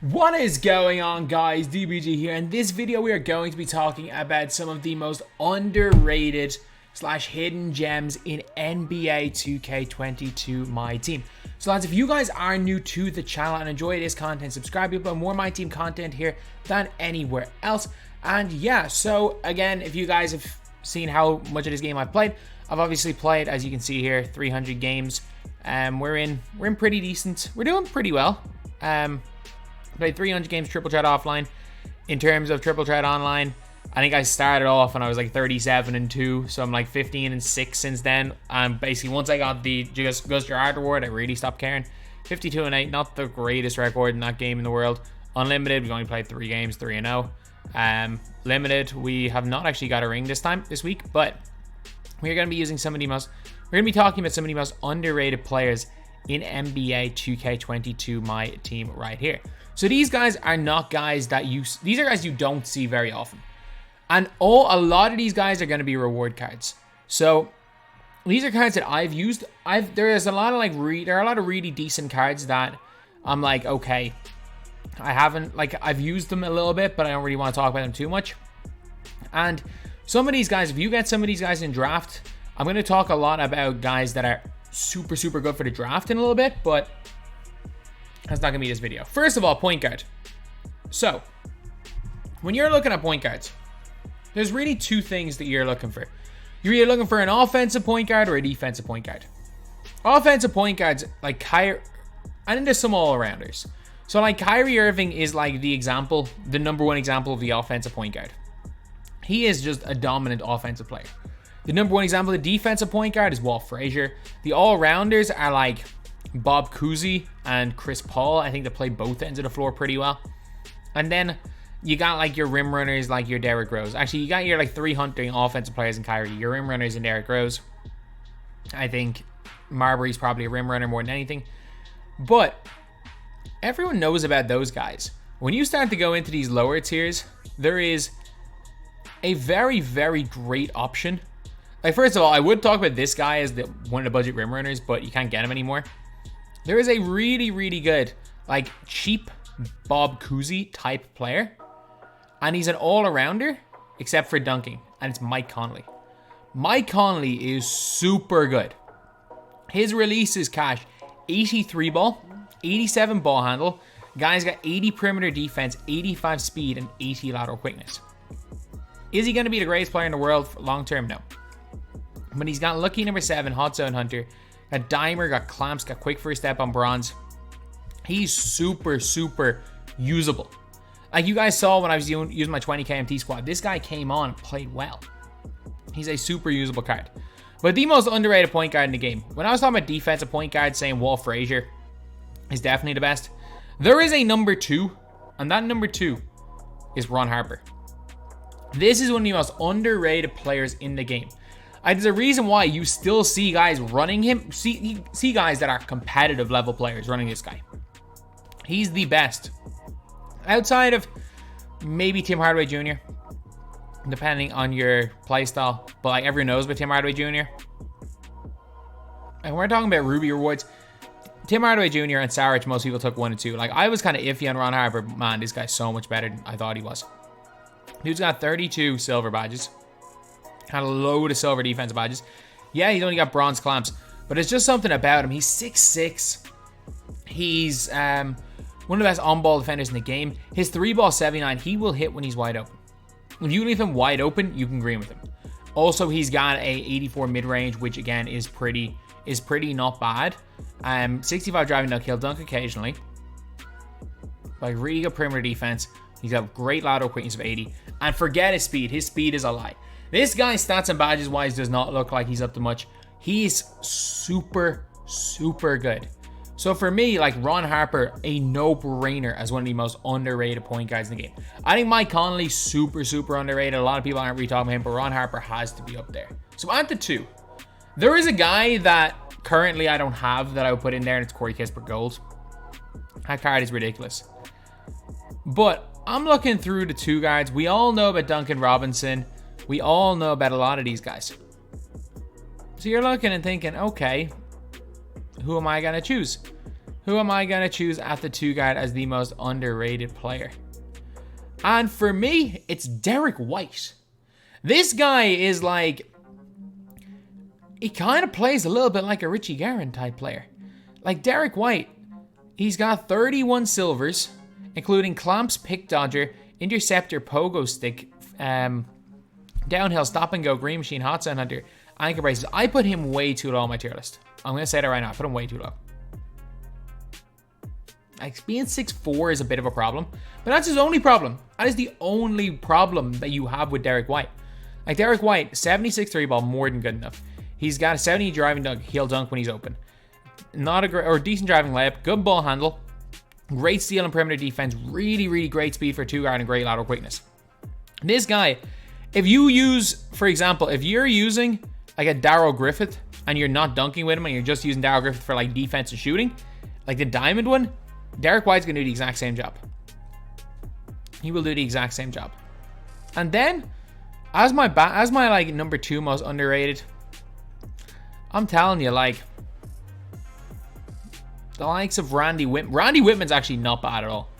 What is going on, guys? DBG here. In this video we are going to be talking about some of the most underrated / hidden gems in NBA 2K22 MyTEAM. So lads, if you guys are new to the channel and enjoy this content, subscribe. You'll put more MyTEAM content here than anywhere else. And yeah, so again, if you guys have seen how much of this game I've played, I've obviously played, as you can see here, 300 games. We're in pretty decent. We're doing pretty well. Played 300 games triple threat offline. In terms of triple threat online, I think I started off when I was like 37-2, so I'm like 15-6 since then. Basically once I got the Just Goes Your Art award, I really stopped caring. 52-8, not the greatest record in that game in the world. Unlimited, we've only played 3 games, 3-0. Limited, we have not actually got a ring this week, but we're going to be using we're going to be talking about some of the most underrated players in NBA 2K22 MyTEAM right here. So these guys are not guys that these are guys you don't see very often. And a lot of these guys are going to be reward cards. So these are cards that I've used. There are a lot of really decent cards that I'm like, okay, I've used them a little bit, but I don't really want to talk about them too much. And some of these guys, if you get some of these guys in draft, I'm going to talk a lot about guys that are super good for the draft in a little bit, but that's not gonna be this video. First of all, point guard. So when you're looking at point guards, there's really 2 things that you're looking for. You're either looking for an offensive point guard or a defensive point guard. Offensive point guards like Kyrie, and then there's some all-arounders. So like Kyrie Irving is like the number one example of the offensive point guard. He is just a dominant offensive player. The number one example of the defensive point guard is Walt Frazier. The all-rounders are like Bob Cousy and Chris Paul. I think they play both ends of the floor pretty well. And then you got like your rim runners like your Derrick Rose. Actually, you got your like 3 hunting offensive players in Kyrie. Your rim runners in Derrick Rose. I think Marbury's probably a rim runner more than anything. But everyone knows about those guys. When you start to go into these lower tiers, there is a very great option. Like, first of all, I would talk about this guy as one of the budget rim runners, but you can't get him anymore. There is a really good, like, cheap Bob Cousy type player. And he's an all-arounder, except for dunking. And it's Mike Conley. Mike Conley is super good. His release is cash. 83 ball, 87 ball handle. Guy's got 80 perimeter defense, 85 speed, and 80 lateral quickness. Is he going to be the greatest player in the world long-term? No. But he's got lucky number 7, hot zone hunter. Got dimer, got clamps, got quick first step on bronze. He's super usable. Like you guys saw when I was using my 20k MT squad, this guy came on and played well. He's a super usable card. But the most underrated point guard in the game. When I was talking about defensive point guard, saying Walt Frazier is definitely the best. There is a number 2, and that number 2 is Ron Harper. This is one of the most underrated players in the game. There's a reason why you still see guys running him. See guys that are competitive level players running this guy. He's the best. Outside of maybe Tim Hardaway Jr., depending on your playstyle. But like everyone knows about Tim Hardaway Jr. And we're talking about Ruby rewards. Tim Hardaway Jr. and Saric, most people took 1 and 2. Like I was kind of iffy on Ron Harper. Man, this guy's so much better than I thought he was. Dude's got 32 silver badges. Had a load of silver defensive badges. Yeah, he's only got bronze clamps, but it's just something about him. He's 6'6". He's one of the best on-ball defenders in the game. His 3-ball 79, he will hit when he's wide open. If you leave him wide open, you can green with him. Also, he's got a 84 mid-range, which again is pretty not bad. 65 driving dunk, he'll dunk occasionally. Like really good perimeter defense. He's got great lateral quickness of 80. And forget his speed. His speed is a lie. This guy's stats and badges wise does not look like he's up to much. He's super good. So for me, like Ron Harper, a no-brainer as one of the most underrated point guards in the game. I think Mike Conley, super underrated. A lot of people aren't really talking about him, but Ron Harper has to be up there. So at the 2, there is a guy that currently I don't have that I would put in there, and it's Corey Kispert Gold. That card is ridiculous. But I'm looking through the 2 guards. We all know about Duncan Robinson. We all know about a lot of these guys. So you're looking and thinking, okay, who am I going to choose? Who am I going to choose at the 2 guard as the most underrated player? And for me, it's Derek White. This guy is like... He kind of plays a little bit like a Richie Guerin type player. Like Derek White, he's got 31 silvers, including clamps, pick dodger, interceptor, pogo stick, downhill, stop and go, green machine, hot zone hunter, anchor braces. I put him way too low on my tier list. I'm going to say that right now. I put him way too low. Like, being 6'4" is a bit of a problem, but that's his only problem. That is the only problem that you have with Derek White. Like, Derek White, 76 3 ball, more than good enough. He's got a 70 driving dunk, he'll dunk when he's open. Not a great, or decent driving layup, good ball handle, great steal and perimeter defense, really, really great speed for 2 guard and great lateral quickness. This guy, if you use, for example, if you're using like a Darryl Griffith and you're not dunking with him and you're just using Darryl Griffith for like defense and shooting, like the diamond one, Derek White's going to do the exact same job. He will do the exact same job. And then, as my like number 2 most underrated, I'm telling you, like, the likes of Randy Whitman. Randy Whitman's actually not bad at all.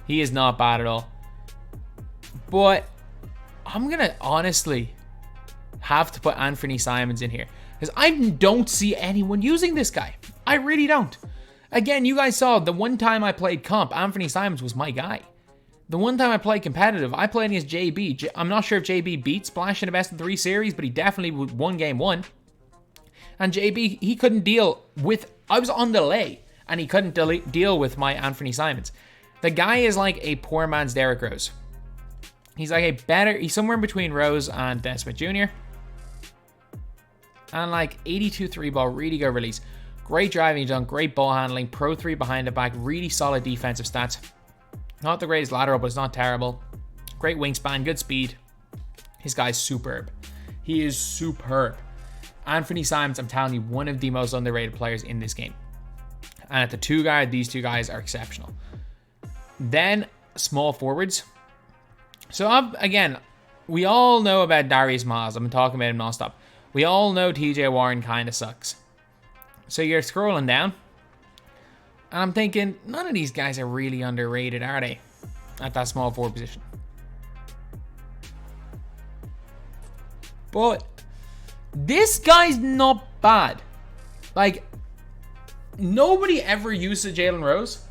He is not bad at all. But I'm going to honestly have to put Anthony Simons in here, because I don't see anyone using this guy. I really don't. Again, you guys saw the one time I played comp, Anthony Simons was my guy. The one time I played competitive, I played against JB. I'm not sure if JB beat Splash in the best of 3 series, but he definitely won game 1. And JB, he couldn't deal with... I was on delay, and he couldn't deal with my Anthony Simons. The guy is like a poor man's Derrick Rose. He's like a better... He's somewhere in between Rose and Dennis Smith Jr. And like 82 3 ball, really good release. Great driving dunk, great ball handling, pro 3 behind the back, really solid defensive stats. Not the greatest lateral, but it's not terrible. Great wingspan, good speed. This guy's superb. He is superb. Anthony Simons, I'm telling you, one of the most underrated players in this game. And at the 2 guard, these 2 guys are exceptional. Then, small forwards. So, again, we all know about Darius Miles. I've been talking about him nonstop. We all know TJ Warren kind of sucks. So you're scrolling down, and I'm thinking, none of these guys are really underrated, are they? At that small forward position. But this guy's not bad. Like, nobody ever uses Jalen Rose,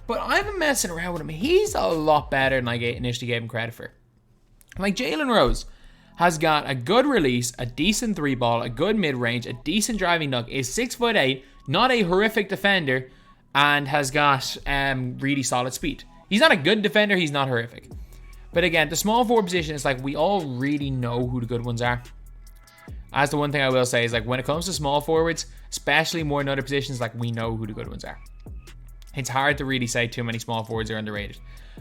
but I've been messing around with him. He's a lot better than I initially gave him credit for. Like, Jalen Rose has got a good release, a decent 3 ball, a good mid-range, a decent driving dunk, is 6'8", not a horrific defender, and has got really solid speed. He's not a good defender, he's not horrific. But again, the small forward position is like, we all really know who the good ones are. That's the one thing I will say is, like, when it comes to small forwards, especially more in other positions, like, we know who the good ones are. It's hard to really say too many small forwards are underrated.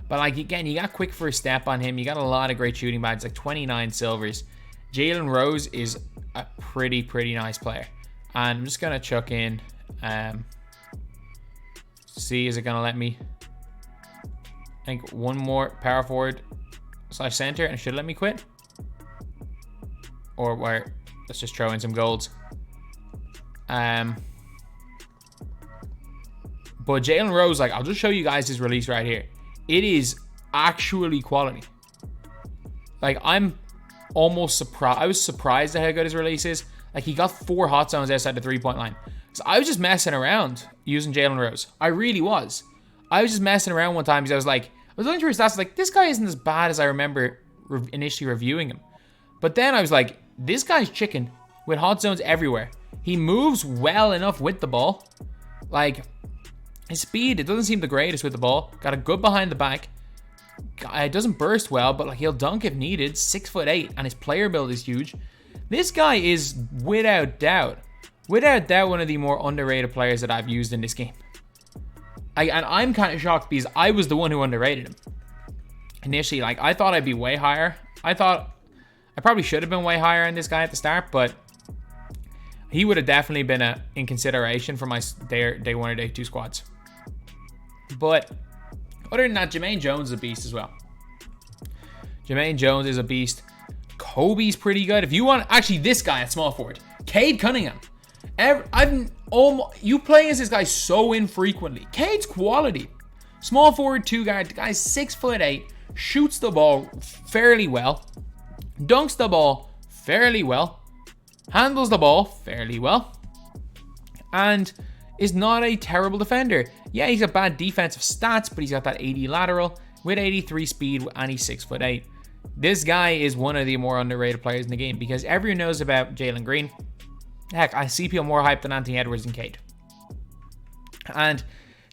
But, like, again, you got quick first step on him. You got a lot of great shooting badges, like 29 silvers. Jalen Rose is a pretty nice player. And I'm just going to chuck in... see, is it going to let me... I think one more power forward / center, and it should let me quit. Or where... Let's just throw in some golds. But Jalen Rose, like, I'll just show you guys his release right here. It is actually quality. Like, I'm almost surprised. I was surprised at how good his release is. Like, he got 4 hot zones outside the 3-point line. So I was just messing around using Jalen Rose. I really was. I was just messing around one time because I was like, I was looking through his stats, like, this guy isn't as bad as I remember initially reviewing him. But then I was like, this guy's chicken with hot zones everywhere. He moves well enough with the ball. Like, his speed, it doesn't seem the greatest with the ball. Got a good behind the back. It doesn't burst well, but like, he'll dunk if needed. 6'8", and his player build is huge. This guy is without doubt one of the more underrated players that I've used in this game. And I'm kind of shocked because I was the one who underrated him. Initially, like, I thought I'd be way higher. I thought I probably should have been way higher on this guy at the start, but he would have definitely been in consideration for my day 1 or day 2 squads. But other than that, Jermaine Jones is a beast as well. Jermaine Jones is a beast. Kobe's pretty good. If you want, actually, this guy at small forward, Cade Cunningham. You play as this guy so infrequently. Cade's quality. Small forward, 2 guard. The guy's 6'8", shoots the ball fairly well, dunks the ball fairly well, handles the ball fairly well, and is not a terrible defender. Yeah, he's got bad defensive stats, but he's got that 80 lateral with 83 speed, and he's 6'8". This guy is one of the more underrated players in the game because everyone knows about Jalen Green. Heck, I see people more hyped than Anthony Edwards and Cade. And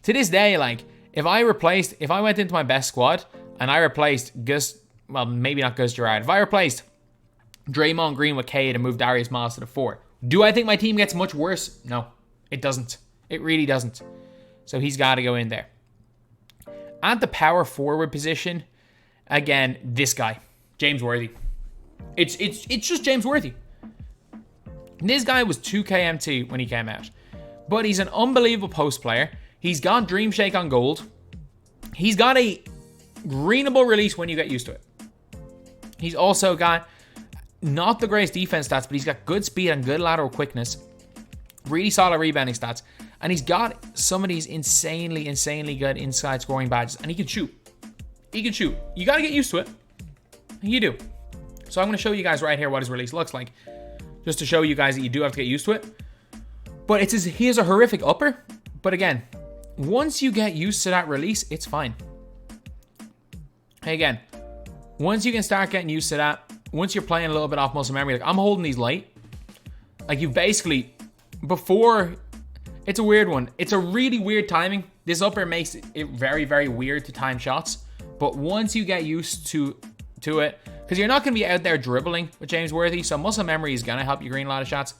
to this day, like, if I went into my best squad and I replaced well, maybe not Gus Gerard. If I replaced Draymond Green with Cade and moved Darius Miles to the 4, do I think my team gets much worse? No, it doesn't. It really doesn't. So he's got to go in there. At the power forward position, again, this guy, James Worthy. It's just James Worthy. This guy was 2KMT when he came out, but he's an unbelievable post player. He's got Dream Shake on gold. He's got a greenable release when you get used to it. He's also got not the greatest defense stats, but he's got good speed and good lateral quickness. Really solid rebounding stats. And he's got some of these insanely good inside scoring badges. And he can shoot. He can shoot. You got to get used to it. You do. So I'm going to show you guys right here what his release looks like. Just to show you guys that you do have to get used to it. But he has a horrific upper. But again, once you get used to that release, it's fine. Hey, again, once you can start getting used to that, once you're playing a little bit off muscle memory, like I'm holding these light. Like you basically, before, it's a weird one. It's a really weird timing. This upper makes it very, very weird to time shots. But once you get used to it, because you're not going to be out there dribbling with James Worthy, so muscle memory is going to help you green a lot of shots.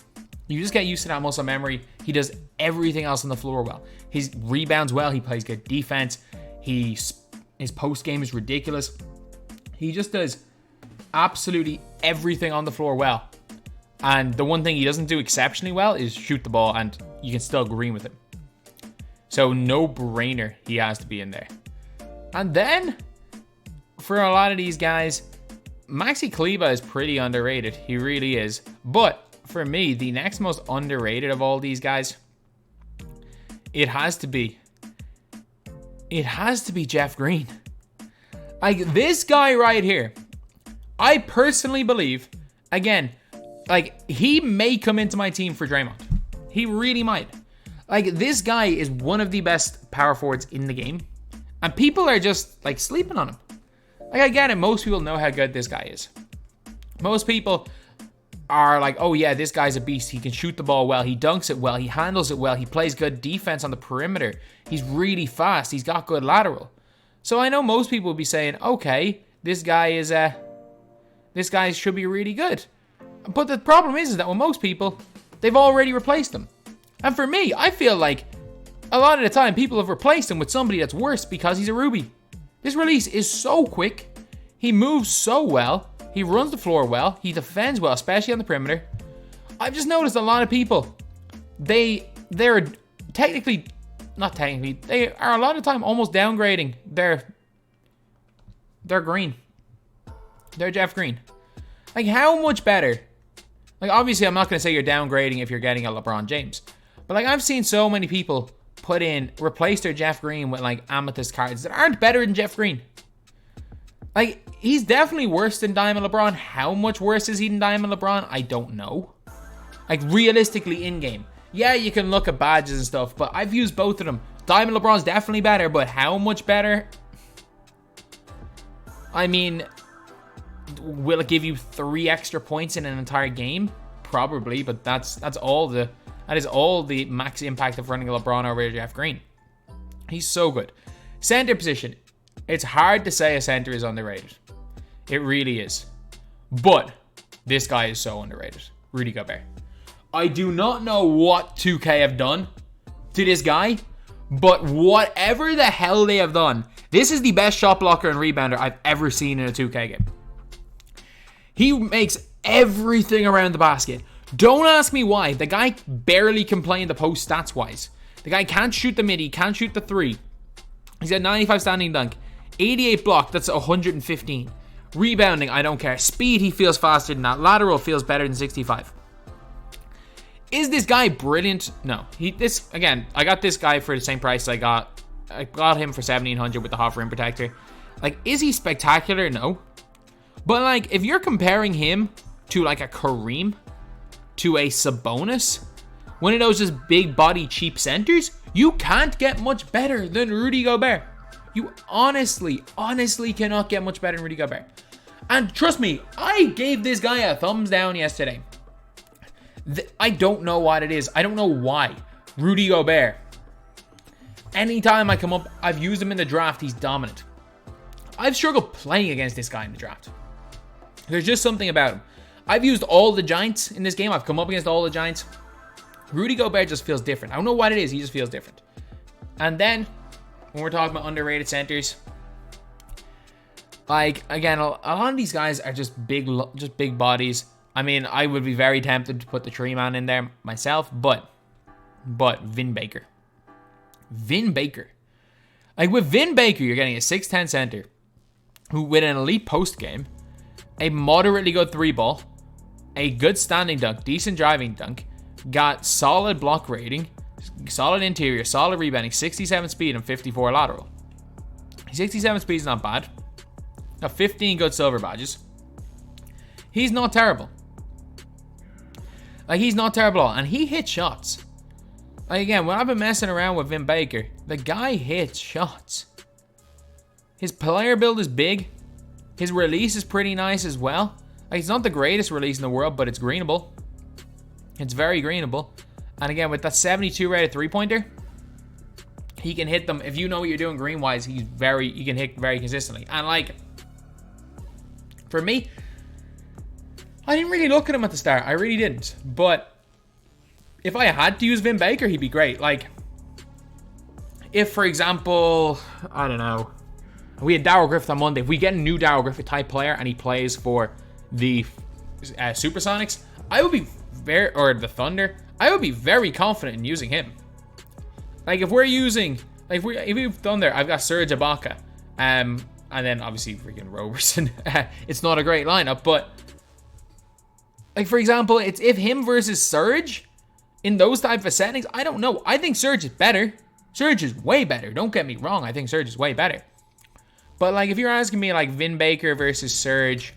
You just get used to that muscle memory. He does everything else on the floor well. He rebounds well. He plays good defense. His post game is ridiculous. He just does absolutely everything on the floor well. And the one thing he doesn't do exceptionally well is shoot the ball, and you can still green with him. So no brainer, he has to be in there. And then for a lot of these guys, Maxi Kleber is pretty underrated. He really is. But for me, the next most underrated of all these guys, it has to be Jeff Green. Like this guy right here, I personally believe, again, like he may come into my team for Draymond. He really might. Like this guy is one of the best power forwards in the game. And people are just like sleeping on him. Like I get it, most people know how good this guy is. Most people are like, oh yeah, this guy's a beast. He can shoot the ball well. He dunks it well. He handles it well. He plays good defense on the perimeter. He's really fast. He's got good lateral. So I know most people will be saying, okay, this guy should be really good. But the problem is that with most people, they've already replaced him. And for me, I feel like a lot of the time people have replaced him with somebody that's worse because he's a Ruby. This release is so quick. He moves so well. He runs the floor well. He defends well, especially on the perimeter. I've just noticed a lot of people, they're not technically, they are a lot of time almost downgrading their Green. Their Jeff Green. Like how much better? Like obviously I'm not going to say you're downgrading if you're getting a LeBron James. But like I've seen so many people replace their Jeff Green with like amethyst cards that aren't better than Jeff Green. Like, he's definitely worse than Diamond LeBron. How much worse is he than Diamond LeBron? I don't know. Like, realistically, in-game. Yeah, you can look at badges and stuff, but I've used both of them. Diamond LeBron's definitely better, but how much better? I mean, will it give you 3 extra points in an entire game? Probably, but that is all the max impact of running a LeBron over Jeff Green. He's so good. Center position. It's hard to say a center is underrated. It really is. But this guy is so underrated. Rudy Gobert. I do not know what 2K have done to this guy, but whatever the hell they have done, this is the best shot blocker and rebounder I've ever seen in a 2K game. He makes everything around the basket. Don't ask me why. The guy barely can play in the post stats-wise. The guy can't shoot the mid. He can't shoot the 3. He's got 95 standing dunk. 88 block. That's 115. Rebounding, I don't care. Speed, he feels faster than that. Lateral feels better than 65. Is this guy brilliant? No. Again, I got this guy for the same price I got him for 1,700 with the Hot Rim Protector. Like, is he spectacular? No. But, like, if you're comparing him to, like, a Kareem, to a Sabonis, one of those just big body cheap centers, you can't get much better than Rudy Gobert. You honestly cannot get much better than Rudy Gobert. And trust me, I gave this guy a thumbs down yesterday. I don't know what it is. I don't know why. Rudy Gobert. Anytime I come up, I've used him in the draft, he's dominant. I've struggled playing against this guy in the draft. There's just something about him. I've used all the giants in this game. I've come up against all the giants. Rudy Gobert just feels different. I don't know what it is. He just feels different. And then, when we're talking about underrated centers, like, again, a lot of these guys are just big bodies. I mean, I would be very tempted to put the Tree Man in there myself, but Vin Baker. Vin Baker. Like, with Vin Baker, you're getting a 6'10 center who, with an elite post game, a moderately good 3-ball, a good standing dunk, decent driving dunk, got solid block rating, solid interior, solid rebounding, 67 speed and 54 lateral. 67 speed is not bad. Got 15 good silver badges. He's not terrible. Like, he's not terrible at all. And he hits shots. Like, again, when I've been messing around with Vin Baker, the guy hits shots. His player build is big. His release is pretty nice as well. Like, it's not the greatest release in the world, but it's greenable. It's very greenable. And again, with that 72 rated three-pointer, he can hit them. If you know what you're doing green-wise, he can hit very consistently. And, like, for me, I didn't really look at him at the start. I really didn't. But if I had to use Vin Baker, he'd be great. Like, if, for example, I don't know, we had Darryl Griffith on Monday. If we get a new Darryl Griffith type player and he plays for the Supersonics, I would be or the Thunder, I would be very confident in using him. Like, if we're using, like, if we've Thunder, I've got Serge Ibaka, and then obviously freaking Roberson. It's not a great lineup, but like, for example, it's if him versus Serge in those type of settings. I don't know. I think Serge is better. Serge is way better. Don't get me wrong. I think Serge is way better. But like, if you're asking me like Vin Baker versus Serge,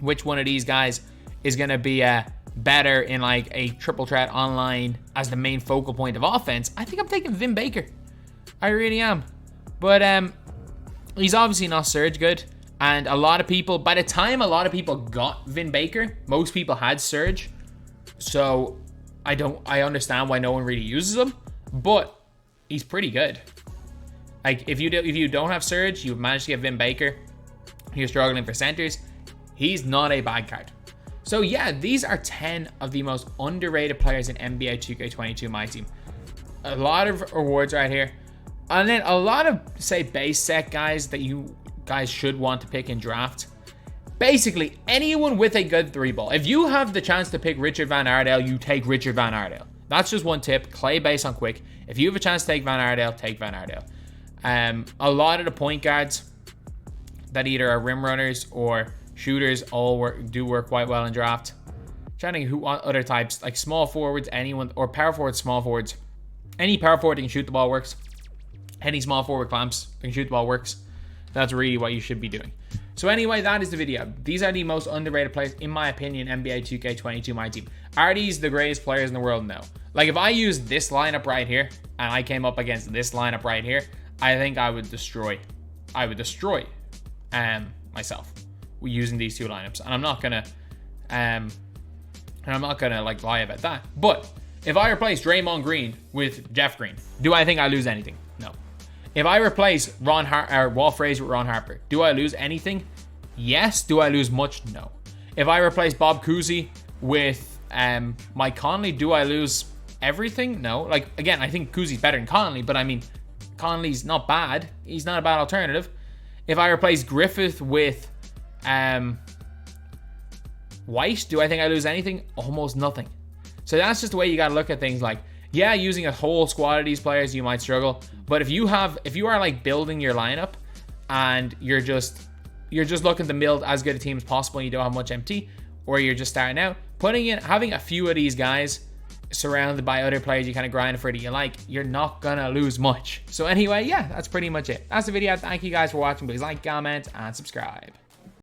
which one of these guys is gonna be better in like a triple threat online as the main focal point of offense, I think I'm taking Vin Baker. I really am. But he's obviously not Serge good. And a lot of people, by the time a lot of people got Vin Baker, most people had Serge. So I understand why no one really uses him, but he's pretty good. Like, if you don't have Serge, you've managed to get Vin Baker, you're struggling for centers, he's not a bad card. So yeah, these are 10 of the most underrated players in NBA 2K22 MyTEAM. A lot of rewards right here. And then a lot of, say, base set guys that you guys should want to pick in draft. Basically, anyone with a good 3-ball. If you have the chance to pick Richard Van Aardale, you take Richard Van Aardale. That's just one tip. Clay base on quick. If you have a chance to take Van Aardale, take Van Aardale. A lot of the point guards that either are rim runners or shooters all do work quite well in draft. Trying to think who other types, like small forwards, anyone, or power forwards, small forwards. Any power forward that can shoot the ball works. Any small forward clamps that can shoot the ball works. That's really what you should be doing. So anyway, that is the video. These are the most underrated players, in my opinion, NBA 2K22 MyTEAM. Are these the greatest players in the world? No. Like, if I use this lineup right here, and I came up against this lineup right here, I think I would destroy myself using these two lineups. And I'm not gonna like lie about that. But if I replace Draymond Green with Jeff Green, do I think I lose anything? No. If I replace Walt Frazier with Ron Harper, do I lose anything? Yes. Do I lose much? No. If I replace Bob Cousy with Mike Conley, do I lose everything? No. Like, again, I think Cousy's better than Conley, but I mean, Conley's not bad. He's not a bad alternative. If I replace Griffith with White, do I think I lose anything? Almost nothing. So that's just the way you gotta look at things. Like, yeah, using a whole squad of these players, you might struggle. But if you are like building your lineup and you're just looking to build as good a team as possible and you don't have much MT, or you're just starting out, having a few of these guys surrounded by other players you kind of grind for that you like, you're not gonna lose much. So anyway, yeah, that's pretty much it. That's the video. Thank you guys for watching. Please like, comment, and subscribe.